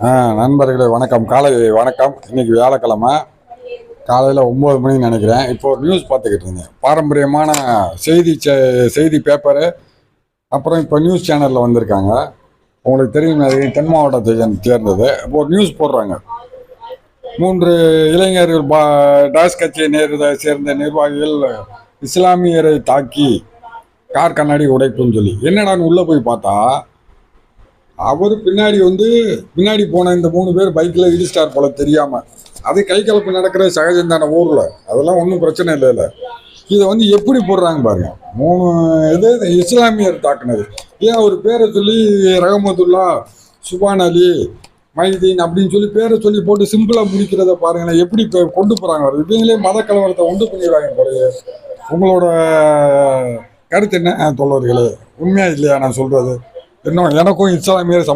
நண்பர்களே வணக்கம், காலை வணக்கம். இன்னைக்கு வியாழக்கிழமை காலையில் 9 மணின்னு நினைக்கிறேன். இப்போ ஒரு நியூஸ் பார்த்துக்கிட்டு இருந்தேன். பாரம்பரியமான செய்தி பேப்பரு, அப்புறம் இப்போ நியூஸ் சேனலில் வந்திருக்காங்க. உங்களுக்கு தெரியும், அது தென் மாவட்டத்தை சேர்ந்தது. இப்போ ஒரு நியூஸ் போடுறாங்க. 3 இளைஞர்கள் டாஸ் கட்சியை சேர்ந்த நிர்வாகிகள் இஸ்லாமியரை தாக்கி கார் கண்ணாடி உடைப்புன்னு சொல்லி. என்னடான்னு உள்ளே போய் பார்த்தா, அவர் பின்னாடி போன இந்த 3 பேர் பைக்கில் இடிஸ்டார் போல தெரியாமல். அது கை கலப்பு நடக்கிற சகஜம் தானே ஊரில், அதெல்லாம் ஒன்றும் பிரச்சனை இல்லை. இதை எப்படி போடுறாங்க பாருங்க. 3 இஸ்லாமியர் தாக்குனது. ஏன் ஒரு பேரை சொல்லி ரஹமத்துல்லா, சுபான் அலி, மைதீன் அப்படின்னு சொல்லி பேரை சொல்லி போட்டு சிம்பிளாக முடிக்கிறத பாருங்களேன். எப்படி கொண்டு போகிறாங்க. இவங்களே மத கலவரத்தை உண்டு பண்ணிடுறாங்க போலயே. உங்களோட கருத்து என்ன தோழர்களே? உண்மையா இல்லையா நான் சொல்றது? இன்னும் எனக்கும் இஸ்லாமியர்